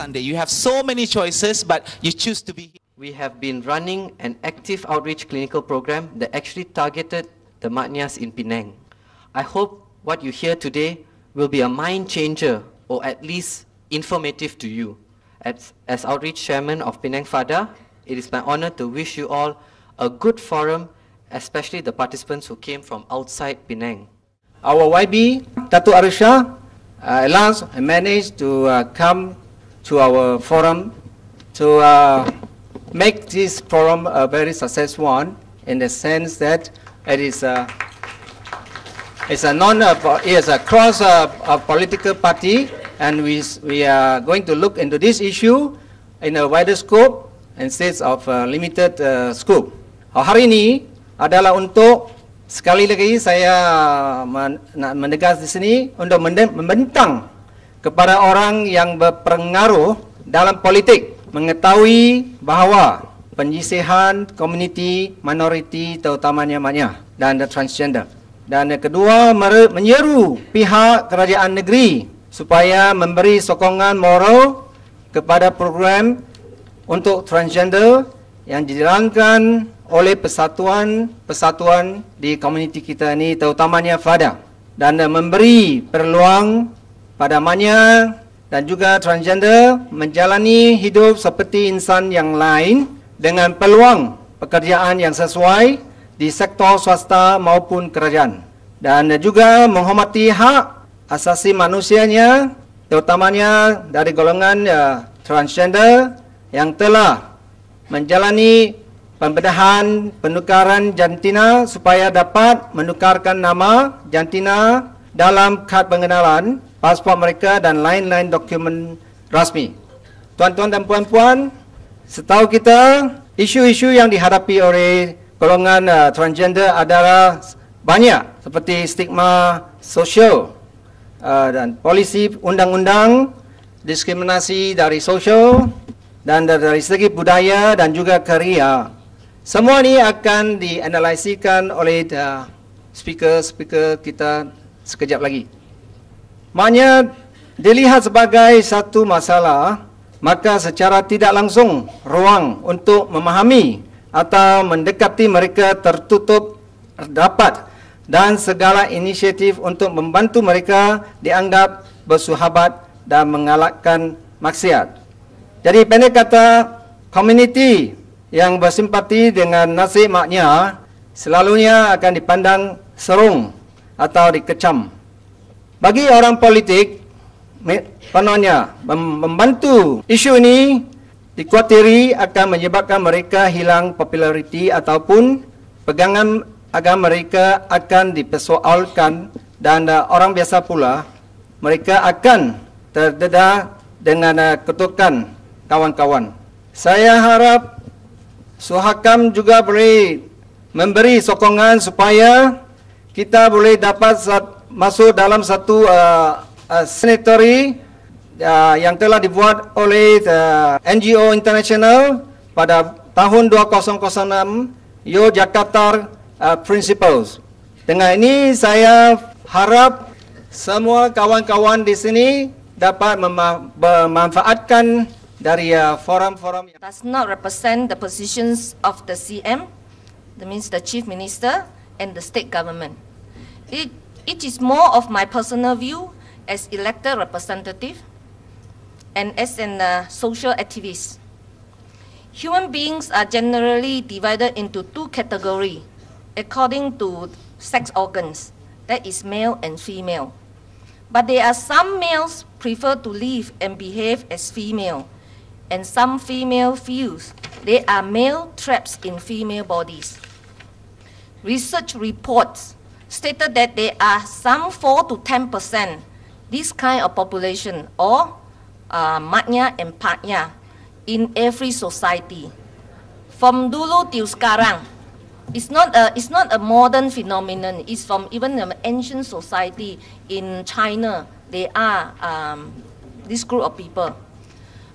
Sunday. You have so many choices, but you choose to be here. We have been running an active outreach clinical program that actually targeted the Maknyas in Penang. I hope what you hear today will be a mind changer, or at least informative to you. As outreach chairman of Penang Fhda, it is my honor to wish you all a good forum, especially the participants who came from outside Penang. Our YB, Datuk Arisha, managed to come to our forum to make this forum a very successful one, in the sense that it is a cross political party, and we are going to look into this issue in a wider scope instead of limited scope. Hari ini adalah untuk sekali lagi saya menegas di sini untuk membentang kepada orang yang berpengaruh dalam politik, mengetahui bahawa penyisihan komuniti minoriti terutamanya Maknya dan transgender. Dan yang kedua, menyeru pihak kerajaan negeri supaya memberi sokongan moral kepada program untuk transgender yang dijalankan oleh persatuan di komuniti kita ini, terutamanya Fhda, dan memberi peluang pada Maknya dan juga transgender menjalani hidup seperti insan yang lain dengan peluang pekerjaan yang sesuai di sektor swasta maupun kerajaan, dan juga menghormati hak asasi manusianya, terutamanya dari golongan transgender yang telah menjalani pembedahan penukaran jantina supaya dapat menukarkan nama jantina dalam kad pengenalan, pasport mereka dan lain-lain dokumen rasmi. Tuan-tuan dan puan-puan, setahu kita, isu-isu yang dihadapi oleh golongan transgender adalah banyak, seperti stigma sosial dan polisi undang-undang, diskriminasi dari sosial dan dari segi budaya dan juga kerja. Semua ini akan dianalisikan oleh speaker kita sekejap lagi. Maknya dilihat sebagai satu masalah, maka secara tidak langsung ruang untuk memahami atau mendekati mereka tertutup rapat, dan segala inisiatif untuk membantu mereka dianggap bersahabat dan mengalahkan maksiat. Jadi pendek kata, komuniti yang bersimpati dengan nasib Maknya selalunya akan dipandang serung atau dikecam. Bagi orang politik, penuhnya membantu isu ini dikhawatiri akan menyebabkan mereka hilang populariti ataupun pegangan agama mereka akan dipersoalkan, dan orang biasa pula mereka akan terdedah dengan ketukan kawan-kawan. Saya harap Suhakam juga boleh memberi sokongan supaya kita boleh dapat masuk dalam satu signatory yang telah dibuat oleh NGO International pada tahun 2006, Yogyakarta Principles. Dengan ini saya harap semua kawan-kawan di sini dapat memanfaatkan dari forum-forum yang does not represent the positions of the CM, that means the Chief Minister and the state government. It is more of my personal view as elected representative and as an social activist. Human beings are generally divided into two categories according to sex organs, that is male and female. But there are some males prefer to live and behave as female, and some female feels they are male trapped in female bodies. Research reports stated that there are some 4 to 10% this kind of population, or Maknya and Paknya, in every society. From dulu till sekarang, it's not a modern phenomenon. It's from even an ancient society in China. They are this group of people.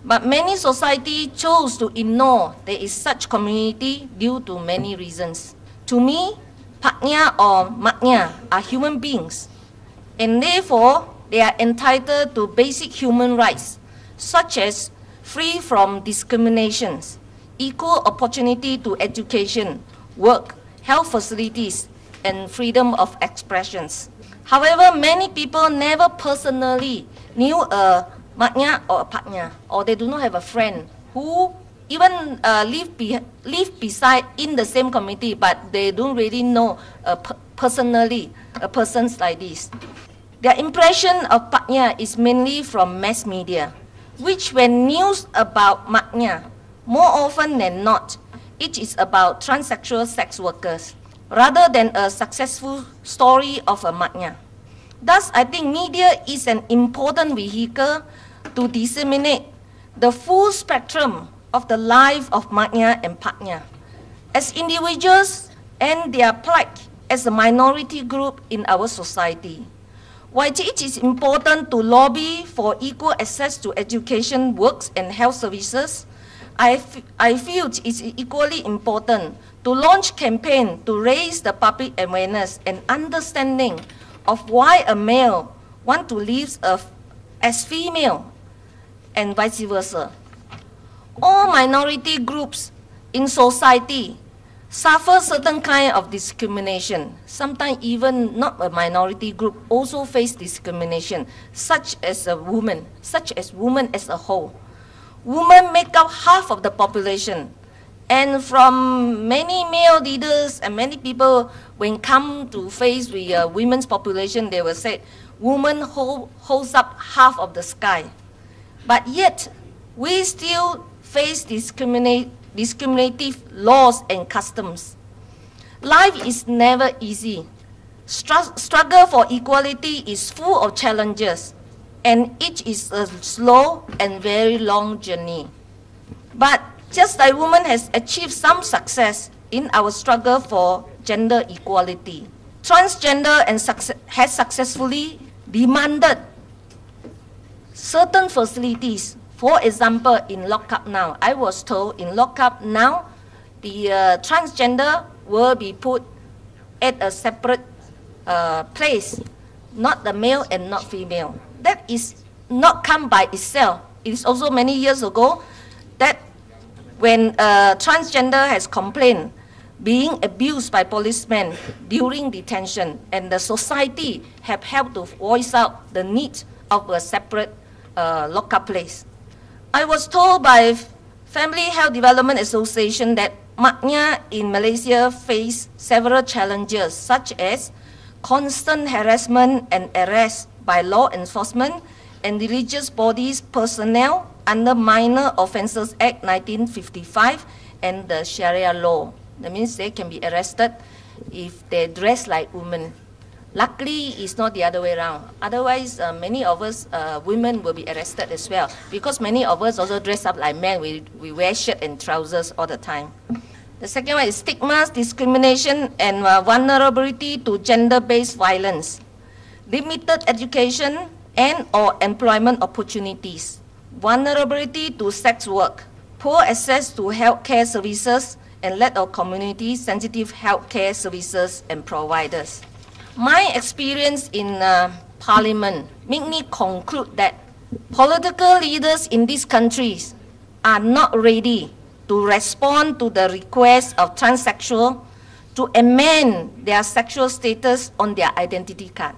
But many society chose to ignore there is such community due to many reasons. To me, Paknya or Maknya are human beings, and therefore they are entitled to basic human rights, such as free from discriminations, equal opportunity to education, work, health facilities, and freedom of expressions. However, many people never personally knew a maknya or a paknya, or they do not have a friend who even live beside in the same community, but they don't really know personally a persons like this. Their impression of paknya is mainly from mass media, which when news about maknya, more often than not, it is about transsexual sex workers, rather than a successful story of a maknya. Thus, I think media is an important vehicle to disseminate the full spectrum of the life of maknya and paknya, as individuals and their plight as a minority group in our society. While it is important to lobby for equal access to education, works, and health services, I feel it is equally important to launch campaigns to raise the public awareness and understanding of why a male wants to live as female and vice versa. All minority groups in society suffer certain kind of discrimination. Sometimes even not a minority group also face discrimination, such as women as a whole. Women make up half of the population. And from many male leaders and many people, when come to face with women's population, they will say, women holds up half of the sky. But yet, we still face discriminative laws and customs. Life is never easy. Struggle for equality is full of challenges, and it is a slow and very long journey. But just like women has achieved some success in our struggle for gender equality, transgender has successfully demanded certain facilities. For example, in lockup now, I was told in lockup now, the transgender will be put at a separate place, not the male and not female. That is not come by itself. It is also many years ago that when a transgender has complained being abused by policemen during detention, and the society have helped to voice out the need of a separate lockup place. I was told by Family Health Development Association that maknya in Malaysia face several challenges, such as constant harassment and arrest by law enforcement and religious bodies personnel under Minor Offences Act 1955 and the Sharia law. That means they can be arrested if they dress like women. Luckily, it's not the other way around. Otherwise, many of us women will be arrested as well, because many of us also dress up like men. We wear shirt and trousers all the time. The second one is stigma, discrimination, and vulnerability to gender-based violence, limited education and or employment opportunities, vulnerability to sex work, poor access to healthcare services, and lack of community-sensitive healthcare services and providers. My experience in Parliament make me conclude that political leaders in these countries are not ready to respond to the request of transsexual to amend their sexual status on their identity card.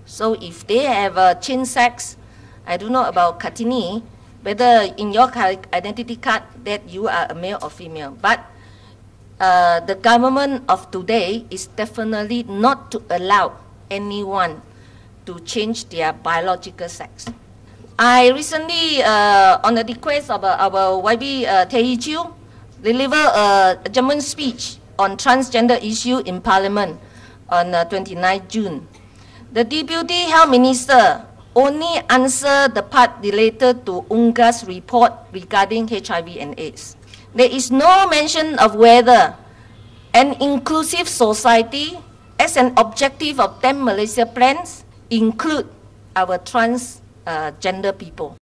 So if they have changed sex, I don't know about Kartini, whether in your identity card that you are a male or female, but the government of today is definitely not to allow anyone to change their biological sex. I recently, on the request of our YB Tae Chiu, delivered a German speech on transgender issue in Parliament on 29 June. The Deputy Health Minister only answered the part related to UNGA's report regarding HIV and AIDS. There is no mention of whether an inclusive society as an objective of 10 Malaysia plans include our transgender people.